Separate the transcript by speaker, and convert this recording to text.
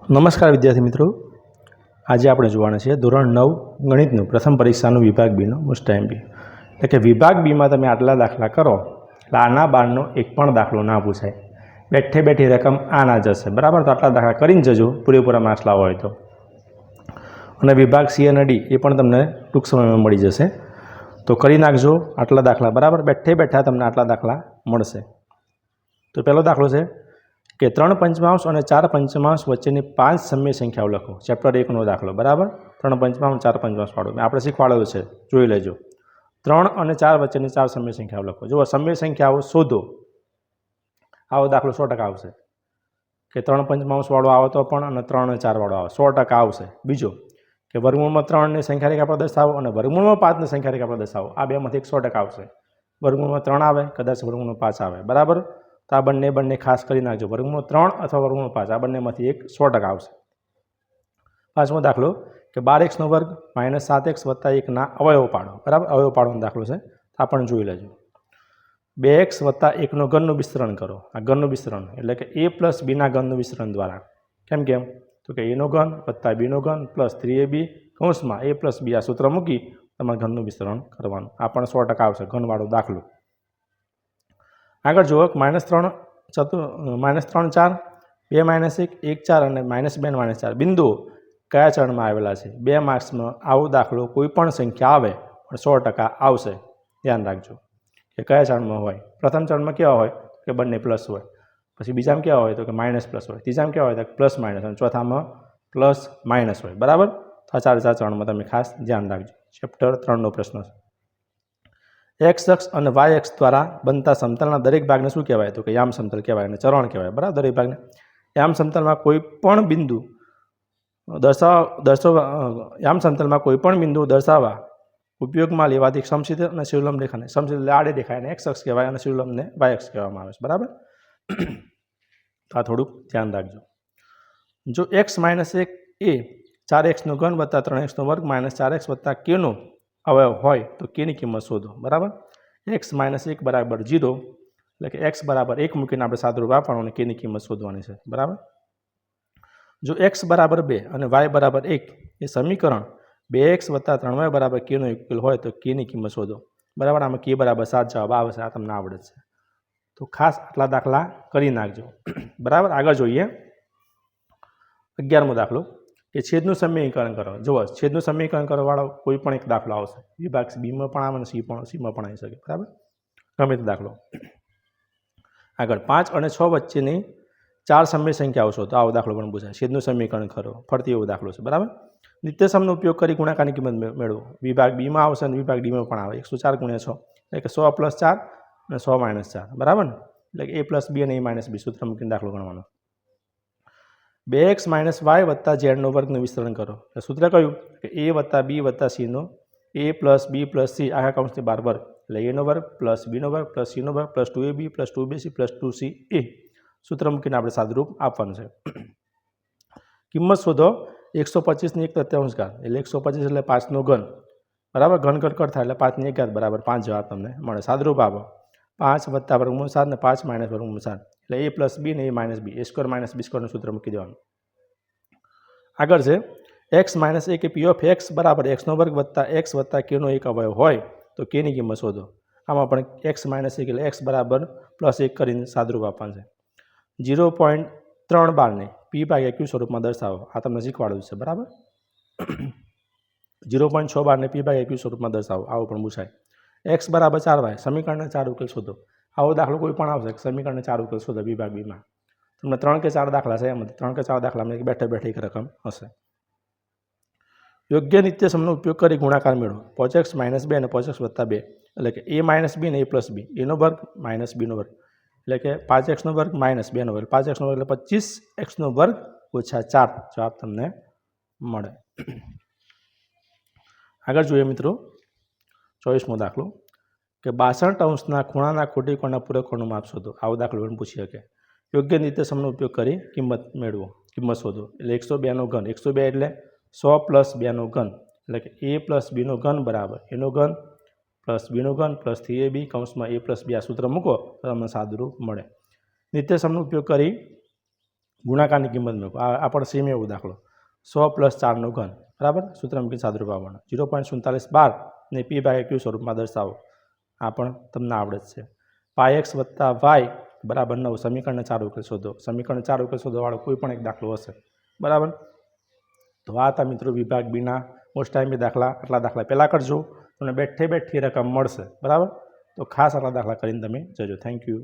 Speaker 1: નમસ્કાર વિદ્યાર્થી મિત્રો, આજે આપણે જોવાના છે ધોરણ 9 ગણિતનું પ્રથમ પરીક્ષાનું વિભાગ બીનો મોસ્ટ એમપી. એટલે કે વિભાગ બીમાં તમે આટલા દાખલા કરો એટલે આના બારનો એક પણ દાખલો ના પૂછાય. બેઠે બેઠી રકમ આ ના જશે, બરાબર? તો આટલા દાખલા કરીને જજો, પૂરેપૂરા માર્ક્સ લાવો હોય તો. અને વિભાગ સી અને ડી એ પણ તમને ટૂંક સમયમાં મળી જશે, તો કરી નાખજો આટલા દાખલા, બરાબર? બેઠે બેઠા તમને આટલા દાખલા મળશે. તો પહેલો દાખલો છે કે 3 પંચમાંશ અને 4 પંચમાંશ વચ્ચેની 5 સમય સંખ્યાઓ લખો. ચેપ્ટર 1નો દાખલો, બરાબર? 3 પંચમાંશ 4 પંચમાંશ વાળો આપણે શીખવાડેલું છે, જોઈ લેજો. 3 અને 4 વચ્ચેની 4 સમય સંખ્યાઓ લખો. જુઓ, સમય સંખ્યાઓ શોધો. આવો દાખલો 100% આવશે કે 3 પંચમાંશ વાળો આવે તો પણ અને 3 અને 4 વાળો આવે 100% આવશે. બીજો કે વર્ગમૂળમાં 3ની સંખ્યા રેખા પર દર્શાવો અને વર્ગમૂળમાં 5ની સંખ્યા રેખા પર દર્શાવો. આ બેમાંથી 100% આવશે. વર્ગમૂળમાં 3 આવે, કદાચ વર્ગમૂળમાં 5 આવે, બરાબર? તો આ બંને ખાસ કરી નાખજો. વર્ગમૂળ 3 અથવા વર્ગમૂળ 5 આ બંનેમાંથી એક 100% આવશે. પાંચમો દાખલો કે 12x નો વર્ગ -7x + 1 ના અવયવ પાડો, બરાબર? અવયવ પાડવાનો દાખલો છે, આ પણ જોઈ લેજો. 2x + 1 નો ઘનનું વિસ્તરણ કરો. આ ઘનનું વિસ્તરણ એટલે કે a + b ના ઘનનું વિસ્તરણ દ્વારા. કેમ તો કે a નો ઘન + b નો ઘન + 3ab કૌંસમાં a + b આ સૂત્ર મૂકી તમારે ઘનનું વિસ્તરણ કરવાનું. આ પણ 100% આવશે, ઘનવાળો દાખલો. આગળ જુઓ, -3 4 2 -1 1 4 અને -2 4 બિંદુઓ કયા ચરણમાં આવેલા છે? 2 માર્ક્સમાં આવો દાખલો કોઈ પણ સંખ્યા આવે પણ 100% આવશે. ધ્યાન રાખજો કે કયા ચરણમાં હોય. પ્રથમ ચરણમાં કેવા હોય કે બંને પ્લસ હોય, પછી બીજામાં કેવા હોય તો કે માઇનસ પ્લસ હોય, ત્રીજામાં કેવા હોય તો પ્લસ માઇનસ, અને ચોથામાં પ્લસ માઇનસ હોય, બરાબર? તો આ 4 ચરણમાં તમે ખાસ ધ્યાન રાખજો. ચેપ્ટર 3નો પ્રશ્ન છે. એક્સ અક્ષ અને વાય અક્ષ દ્વારા બનતા સમતલના દરેક ભાગને શું કહેવાય? તો કે યામ સમતલ કહેવાય અને ચરણ કહેવાય, બરાબર? દરેક ભાગને યામ સમતલમાં કોઈ પણ બિંદુ યામ સમતલમાં કોઈ પણ બિંદુ દર્શાવવા ઉપયોગમાં લેવાતી સમશીર્ષ અને શિરોલંબ રેખાને સમશીર્ષ આડે દેખાય અને એક્સ અક્ષ કહેવાય અને શિરોલંબને વાય અક્ષ કહેવામાં આવે છે, બરાબર? તો આ થોડુંક ધ્યાન રાખજો. જો x - 1 એ 4x નો ઘન + 3x નો વર્ગ - 4x + k નો અવયવ હોય તો k ની કિંમત શોધો, બરાબર? x - 1 = 0 એટલે કે x = 1 મૂકીને આપણે સાદુરૂપ આપવાનું અને k ની કિંમત શોધવાની છે, બરાબર? જો x = 2 અને y = 1 એ સમીકરણ 2x + 3y = k નો ઉકેલ હોય તો k ની કિંમત શોધો, બરાબર? આમાં k = 7 જવાબ આવશે. આ તમને આવડે છે, તો ખાસ આટલા દાખલા કરી નાખજો, બરાબર? આગળ જોઈએ 11મો દાખલો કે છેદનું સમીકરણ કરો. જુઓ, છેદનું સમીકરણ કરવાવાળો કોઈ પણ એક દાખલો આવશે. વિભાગ બીમાં પણ આવે અને સીમાં પણ આવી શકે, બરાબર? ગમે તે દાખલો. આગળ 5 અને 6 વચ્ચેની 4 સમય સંખ્યાઓ શોધો. આવો દાખલો પણ પૂછાય. છેદનું સમીકરણ કરો, ફરતી એવો દાખલો છે, બરાબર? નિત્યસમનો ઉપયોગ કરી ગુણાકારની કિંમત મેળવો. વિભાગ બીમાં આવશે અને વિભાગ ડીમાં પણ આવે. 104 × 6 એટલે કે 100 + 4 અને 100 - 4, બરાબર ને? એટલે કે a + b અને a - b સૂત્ર મૂકીને દાખલો ગણવાનો. 2x - y + z નો વર્ગનું વિસ્તરણ કરો. એટલે સૂત્ર કયું કે a + b + c no a + b + c આખા કૌંસની બહાર વર્ગ એટલે a નો વર્ગ + b નો વર્ગ + c નો વર્ગ + 2ab + 2bc + 2ca સૂત્ર મૂકીને આપણે સાદુરૂપ આપવાનું છે. કિંમત શોધો 125 ની 1/3 ઘાત એટલે 125 એટલે 5 નો ઘન, બરાબર? ઘન કટ થાય એટલે 5 ની 1 ઘાત બરાબર 5 જવાબ તમને મળે. સાદુરૂપ આપો 5 + વર્ગમૂળ 7 ને 5 - વર્ગમૂળ 7 એટલે a + b ને a - b a² - b² નું સૂત્ર મૂકી દેવાનું. આગળ છે x - 1 કે p of x = x નો વર્ગ + x + k નો એક અવયવ હોય તો k ની કિંમત શોધો. આમાં પણ x - 1 એટલે x બરાબર +1 કરીને સાદુરૂપ આપવાનું છે. 0.3 ને p/q સ્વરૂપમાં દર્શાવો. આ તમને શીખવાડ્યું છે, બરાબર? 0.6 ને p/q સ્વરૂપમાં દર્શાવો. આવું પણ પૂછાય. x = 4y સમીકરણના 4 ઉકેલ શોધો. આવો દાખલો કોઈ પણ આવશે. સમીકરણના 4 ઉકેલ શોધો વિભાગ બીમાં. તમને 3 કે 4 દાખલા છે, એમાંથી 3 કે 4 દાખલામાં બેઠે બેઠે એક રકમ હશે. યોગ્ય નિત્યસમનો ઉપયોગ કરી ગુણાકાર મેળવો. 5x - 2 અને 5x + 2 એટલે કે a - b અને a + b a નો વર્ગ - b નો વર્ગ એટલે કે 5x નો વર્ગ - 2 નો વર્ગ 5x નો વર્ગ એટલે 25x નો વર્ગ - 4 જવાબ તમને મળે. આગળ જોઈએ મિત્રો 24મો દાખલો કે 62 ખૂણાના ખોટી કોણના પૂરક કોણનું માપ શોધો. આવો દાખલો પણ પૂછી શકે. યોગ્ય નિત્યસમનો ઉપયોગ કરી કિંમત મેળવો, કિંમત શોધો. એટલે 102 નો ઘન 102 એટલે 100 + 2 નો ઘન એટલે કે a + b નો ઘન બરાબર a નો ઘન + b નો ઘન + 3ab કૌંસમાં a + b આ સૂત્ર મૂકો તો તમને સાદુરૂપ મળે. નિત્યસમનો ઉપયોગ કરી ગુણાકારની કિંમત મૂકો. આ પણ સેમ એવું દાખલો 100 + 4 ઘન બરાબર. સૂત્ર મૂકી સાદુરૂપ આવવાનું 0.4712 ને p/q સ્વરૂપમાં દર્શાવો. આ પણ તમને આવડે જ છે. πx + y = 9 સમીકરણને 4 ઉકેલ શોધો. સમીકરણ 4 ઉકેલ શોધવાવાળો કોઈ પણ એક દાખલો હશે બરાબર. તો આ હતા મિત્રો વિભાગ બીના મોસ્ટ ટાઈમ દાખલા. આટલા દાખલા પહેલાં કરજો તમને બેઠી રકમ મળશે બરાબર. તો ખાસ આટલા દાખલા કરીને તમે જજો. Thank you.